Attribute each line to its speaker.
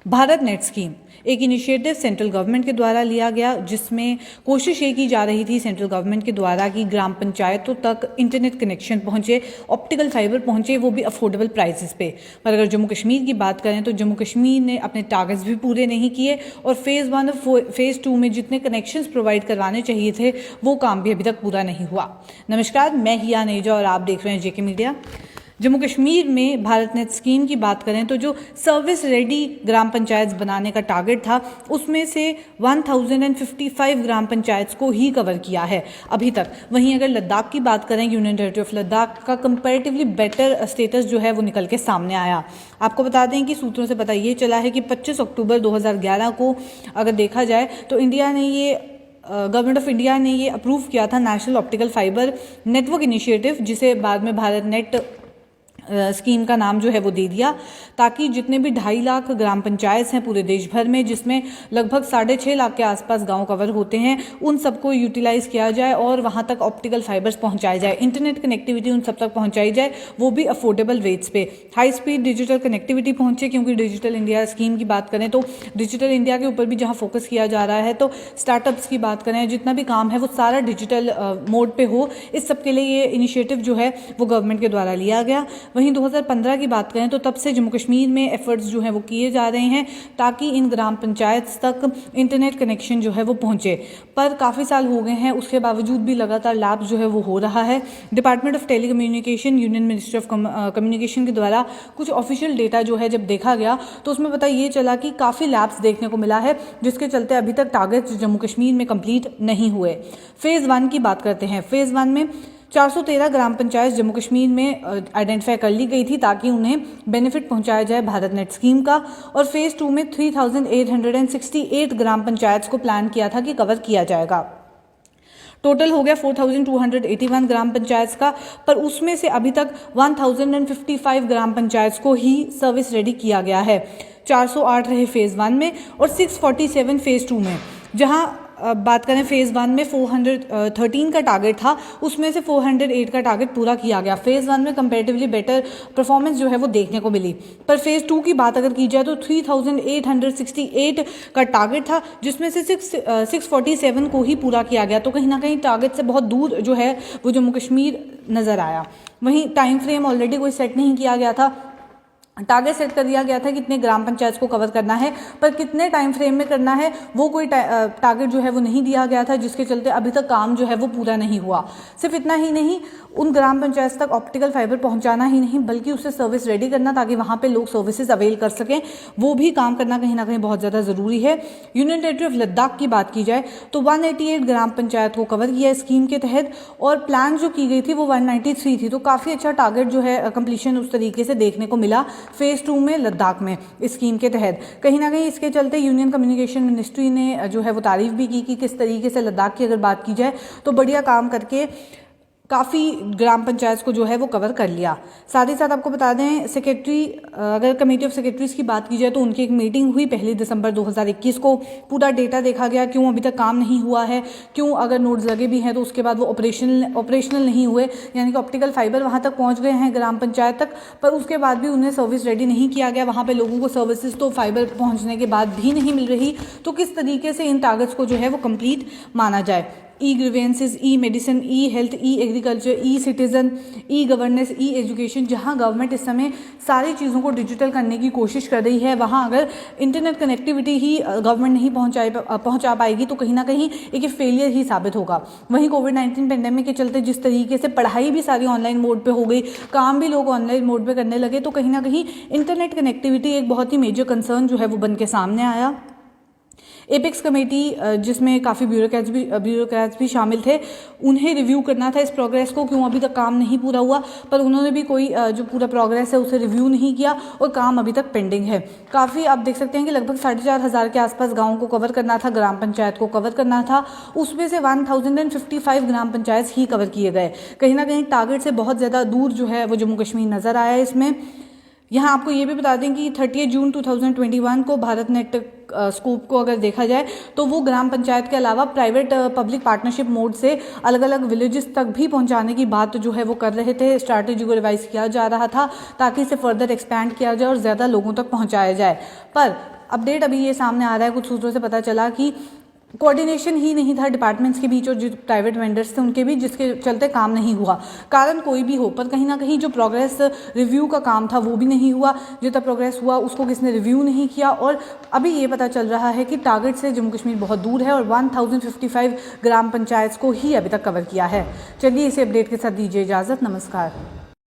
Speaker 1: Bharat net scheme एक initiative central government के द्वारा लिया गया, जिसमें कोशिश ये की जा रही थी सेंट्रल गवर्नमेंट के द्वारा कि ग्राम पंचायतों तक इंटरनेट कनेक्शन पहुंचे, ऑप्टिकल फाइबर पहुंचे, वो भी अफोर्डेबल प्राइसेस पे। पर अगर जम्मू कश्मीर की बात करें तो जम्मू कश्मीर ने अपने टारगेट्स भी पूरे नहीं किए और फेज़ 1 और फेज़ 2 में जितने कनेक्शंस प्रोवाइड करवाने चाहिए थे वो काम भी अभी तक पूरा नहीं हुआ। नमस्कार, मैं हिया नेजा और आप देख रहे हैं जेके मीडिया। जम्मू कश्मीर में भारत नेट स्कीम की बात करें तो जो सर्विस रेडी ग्राम पंचायत बनाने का टारगेट था उसमें से 1055 ग्राम पंचायत को ही कवर किया है अभी तक। वहीं अगर लद्दाख की बात करें, यूनियन टेरिटरी ऑफ लद्दाख का कंपैरेटिवली बेटर स्टेटस जो है वो निकल के सामने आया। आपको बता दें कि सूत्रों से पता ये चला है कि 25 अक्टूबर 2011 को अगर देखा जाए तो गवर्नमेंट ऑफ इंडिया ने ये अप्रूव किया था national optical fibre network initiative, जिसे बाद में भारत नेट स्कीम का नाम जो है वो दे दिया, ताकि जितने भी 2.5 लाख ग्राम पंचायत हैं पूरे देश भर में, जिसमें लगभग 6.5 लाख के आसपास गांव कवर होते हैं, उन सबको यूटिलाइज किया जाए और वहां तक ऑप्टिकल फाइबर्स पहुंचाए जाए, इंटरनेट कनेक्टिविटी उन सब तक पहुंचाई जाए, वो भी अफोर्डेबल रेट्स पे। हाई स्पीड डिजिटल कनेक्टिविटी पहुंचे, क्योंकि डिजिटल इंडिया स्कीम की बात करें तो डिजिटल इंडिया के ऊपर भी जहाँ फोकस किया जा रहा है, तो स्टार्टअप्स की बात करें, जितना भी काम है वो सारा डिजिटल मोड पे हो, इस सब के लिए ये इनिशिएटिव जो है वो गवर्नमेंट के द्वारा लिया गया। वहीं 2015 की बात करें तो तब से जम्मू कश्मीर में एफर्ट्स जो हैं वो किए जा रहे हैं ताकि इन ग्राम पंचायत तक इंटरनेट कनेक्शन जो है वो पहुंचे। पर काफ़ी साल हो गए हैं, उसके बावजूद भी लगातार लैप्स जो है वो हो रहा है। Department of telecommunication, union ministry of communication के द्वारा कुछ ऑफिशियल डेटा जो है जब देखा गया तो उसमें पता ये चला कि काफ़ी लैप्स देखने को मिला है, जिसके चलते अभी तक टारगेट्स जम्मू कश्मीर में कंप्लीट नहीं हुए। फेज़ 1 की बात करते हैं। फेज़ 1 में 413 ग्राम पंचायत जम्मू कश्मीर में आइडेंटिफाई कर ली गई थी ताकि उन्हें बेनिफिट पहुंचाया जाए भारत नेट स्कीम का, और फेज़ 2 में 3868 ग्राम पंचायत को प्लान किया था कि कवर किया जाएगा। टोटल हो गया 4281 ग्राम पंचायत का, पर उसमें से अभी तक 1055 ग्राम पंचायत को ही सर्विस रेडी किया गया है। 408 रहे फेज़ 1 में और 647 फेज़ 2 में। जहां बात करें फेज़ 1 में 413 का टारगेट था, उसमें से 408 का टारगेट पूरा किया गया। फेज़ 1 में कंपैरेटिवली बेटर परफॉर्मेंस जो है वो देखने को मिली। पर फेज़ 2 की बात अगर की जाए तो 3868 का टारगेट था, जिसमें से 647 को ही पूरा किया गया। तो कहीं ना कहीं टारगेट से बहुत दूर जो है वो जम्मू कश्मीर नज़र आया। वहीं टाइम फ्रेम ऑलरेडी कोई सेट नहीं किया गया था, टारगेट सेट कर दिया गया था कितने ग्राम पंचायत को कवर करना है, पर कितने टाइम फ्रेम में करना है वो कोई टारगेट जो है वो नहीं दिया गया था, जिसके चलते अभी तक काम जो है वो पूरा नहीं हुआ। सिर्फ इतना ही नहीं, उन ग्राम पंचायत तक ऑप्टिकल फाइबर पहुंचाना ही नहीं बल्कि उससे सर्विस रेडी करना ताकि वहां पे लोग सर्विसेज अवेल कर सकें, वो भी काम करना कहीं ना कहीं बहुत ज़्यादा ज़रूरी है। यूनियन टेरिटरी ऑफ लद्दाख की बात की जाए तो 188 ग्राम पंचायत को कवर किया स्कीम के तहत, और प्लान जो की गई थी वो 193 थी। तो काफ़ी अच्छा टारगेट जो है कंप्लीशन उस तरीके से देखने को मिला फेज़ 2 में लद्दाख में इस स्कीम के तहत। कहीं ना कहीं इसके चलते यूनियन कम्युनिकेशन मिनिस्ट्री ने जो है वो तारीफ भी की कि किस तरीके से लद्दाख की अगर बात की जाए तो बढ़िया काम करके काफ़ी ग्राम पंचायत को जो है वो कवर कर लिया। साथ ही साथ आपको बता दें, अगर कमेटी ऑफ सेक्रेटरीज की बात की जाए तो उनकी एक मीटिंग हुई 1 दिसंबर 2021 को। पूरा डेटा देखा गया, क्यों अभी तक काम नहीं हुआ है, क्यों अगर नोड्स लगे भी हैं तो उसके बाद वो ऑपरेशनल नहीं हुए, यानी कि ऑप्टिकल फाइबर वहाँ तक पहुँच गए हैं ग्राम पंचायत तक, पर उसके बाद भी उन्हें सर्विस रेडी नहीं किया गया। वहाँ पर लोगों को सर्विसेज तो फाइबर पहुँचने के बाद भी नहीं मिल रही। तो किस तरीके से इन टारगेट्स को जो है वो कंप्लीट माना जाए। ई ग्रीवेंसेस, ई मेडिसिन, ई हेल्थ, ई एग्रीकल्चर, ई सिटीजन, ई गवर्नेंस, ई एजुकेशन, जहां गवर्नमेंट इस समय सारी चीज़ों को डिजिटल करने की कोशिश कर रही है, वहां अगर इंटरनेट कनेक्टिविटी ही गवर्नमेंट नहीं पहुंचा पाएगी तो कहीं ना कहीं एक फेलियर ही साबित होगा। वहीं कोविड-19 पेंडेमिक के चलते जिस तरीके से पढ़ाई भी सारी ऑनलाइन मोड पे हो गई, काम भी लोग ऑनलाइन मोड पे करने लगे, तो कहीं ना कहीं इंटरनेट कनेक्टिविटी एक बहुत ही मेजर कंसर्न जो है वो बन के सामने आया। एपेक्स कमेटी, जिसमें काफ़ी ब्यूरोक्रेट्स भी शामिल थे, उन्हें रिव्यू करना था इस प्रोग्रेस को, क्यों अभी तक काम नहीं पूरा हुआ, पर उन्होंने भी कोई जो पूरा प्रोग्रेस है उसे रिव्यू नहीं किया और काम अभी तक पेंडिंग है। काफ़ी आप देख सकते हैं कि लगभग 4,500 के आसपास गाँव को कवर करना था, ग्राम पंचायत को कवर करना था, उसमें से 1055 ग्राम पंचायत ही कवर किए गए। कहीं ना कहीं टारगेट से बहुत ज़्यादा दूर जो है वो जम्मू कश्मीर नज़र आया इसमें। यहाँ आपको ये भी बता दें कि 30 जून 2021 को भारत नेट स्कोप को अगर देखा जाए तो वो ग्राम पंचायत के अलावा प्राइवेट पब्लिक पार्टनरशिप मोड से अलग अलग विलेजेस तक भी पहुंचाने की बात जो है वो कर रहे थे। स्ट्रैटेजी को रिवाइज किया जा रहा था ताकि इसे फर्दर एक्सपैंड किया जाए और ज़्यादा लोगों तक पहुंचाया जाए। पर अपडेट अभी ये सामने आ रहा है, कुछ सूत्रों से पता चला कि कोऑर्डिनेशन ही नहीं था डिपार्टमेंट्स के बीच और जो प्राइवेट वेंडर्स थे उनके बीच, जिसके चलते काम नहीं हुआ। कारण कोई भी हो, पर कहीं ना कहीं जो प्रोग्रेस रिव्यू का काम था वो भी नहीं हुआ। जितना प्रोग्रेस हुआ उसको किसने रिव्यू नहीं किया। और अभी ये पता चल रहा है कि टारगेट से जम्मू कश्मीर बहुत दूर है और 1055 ग्राम पंचायत को ही अभी तक कवर किया है। चलिए इसे अपडेट के साथ दीजिए इजाज़त। नमस्कार।